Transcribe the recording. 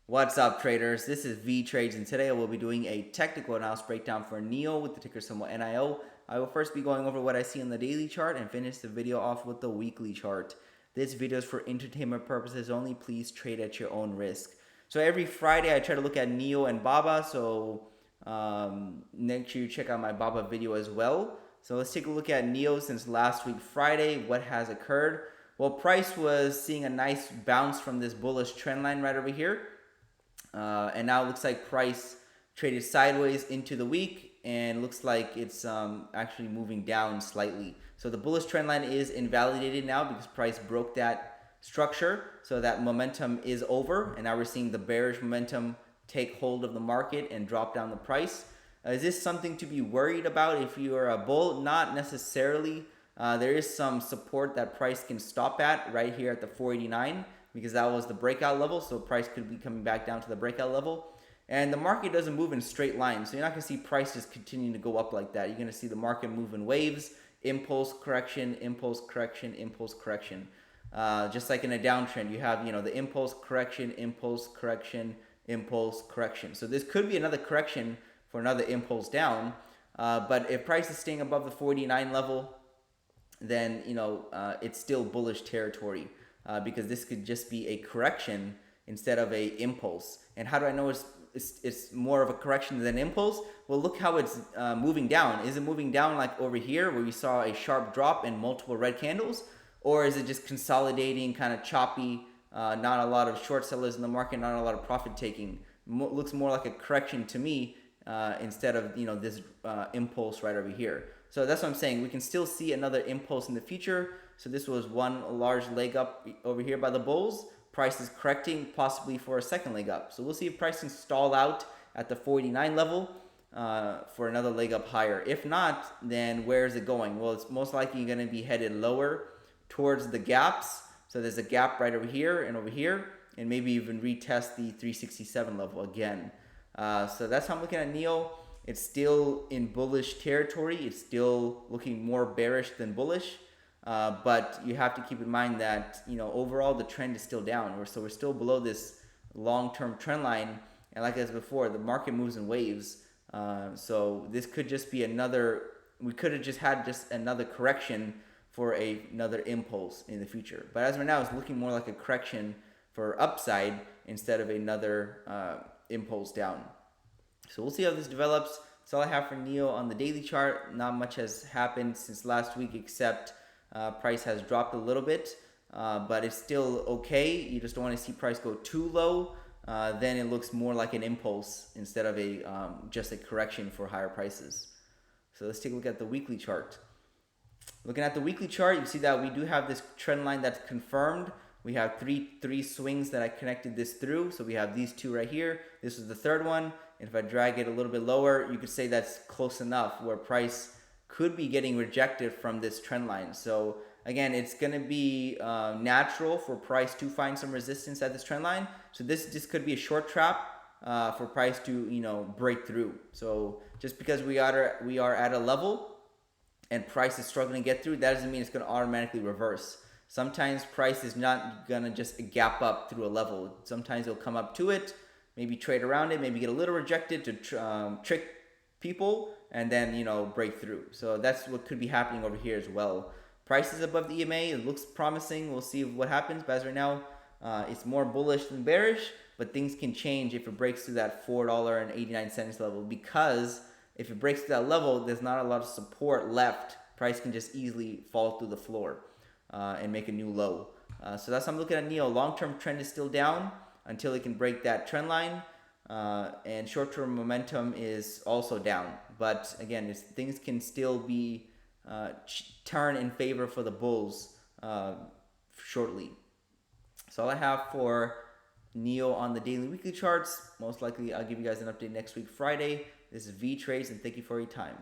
What's up, traders? This is Vee Trades, and today I will be doing a technical analysis breakdown for NEO with the ticker symbol NIO. I will first be going over what I see on the daily chart and finish the video off with the weekly chart. This video is for entertainment purposes only. Please trade at your own risk. So every Friday I try to look at NEO and BABA, so make sure you check out my BABA video as well. So let's take a look at NEO since last week Friday. What has occurred? Well, price was seeing a nice bounce from this bullish trend line right over here. And now it looks like price traded sideways into the week and looks like it's actually moving down slightly. So the bullish trend line is invalidated now because price broke that structure. So that momentum is over, and now we're seeing the bearish momentum take hold of the market and drop down the price. Is this something to be worried about if you are a bull? Not necessarily. There is some support that price can stop at right here at the 489 because that was the breakout level. So price could be coming back down to the breakout level. And the market doesn't move in straight lines. So you're not going to see prices continuing to go up like that. You're going to see the market move in waves, impulse correction, impulse correction, impulse correction. Just like in a downtrend, you have, the impulse correction, impulse correction, impulse correction. So this could be another correction for another impulse down. But if price is staying above the 49 level, then it's still bullish territory because this could just be a correction instead of a impulse. And how do I know it's more of a correction than impulse? Well, look how it's moving down. Is it moving down like over here where we saw a sharp drop and multiple red candles? Or is it just consolidating, kind of choppy, not a lot of short sellers in the market, not a lot of profit taking? Looks more like a correction to me instead of this impulse right over here. So that's what I'm saying. We can still see another impulse in the future. So this was one large leg up over here by the bulls. Price is correcting possibly for a second leg up. So we'll see if price can stall out at the 49 level for another leg up higher. If not, then where is it going? Well, it's most likely going to be headed lower towards the gaps. So there's a gap right over here, and maybe even retest the 367 level again. So that's how I'm looking at NEO. It's still in bullish territory. It's still looking more bearish than bullish. But you have to keep in mind that overall the trend is still down. So we're still below this long-term trend line. And like I said before, the market moves in waves. So this could just be we could have just had another correction for another impulse in the future. But as of now, it's looking more like a correction for upside instead of another impulse down. So we'll see how this develops. That's all I have for NEO on the daily chart. Not much has happened since last week except price has dropped a little bit, but it's still okay. You just don't want to see price go too low. Then it looks more like an impulse instead of just a correction for higher prices. So let's take a look at the weekly chart. Looking at the weekly chart, you see that we do have this trend line that's confirmed. We have three swings that I connected this through. So we have these two right here. This is the third one. And if I drag it a little bit lower, you could say that's close enough where price could be getting rejected from this trend line. So again, it's going to be natural for price to find some resistance at this trend line. So this could be a short trap for price to break through. So just because we are at a level and price is struggling to get through, that doesn't mean it's going to automatically reverse. Sometimes price is not going to just gap up through a level. Sometimes it'll come up to it, maybe trade around it, maybe get a little rejected to trick people, and then break through. So that's what could be happening over here as well. Price is above the EMA. It looks promising. We'll see what happens. But as right now, it's more bullish than bearish. But things can change if it breaks through that $4.89 level, because if it breaks through that level, there's not a lot of support left. Price can just easily fall through the floor and make a new low. So that's how I'm looking at NEO. Long-term trend is still down until it can break that trend line. And short-term momentum is also down. But again, things can still be turn in favor for the bulls shortly. So all I have for NEO on the daily weekly charts. Most likely I'll give you guys an update next week Friday. This is Vee Trades, and thank you for your time.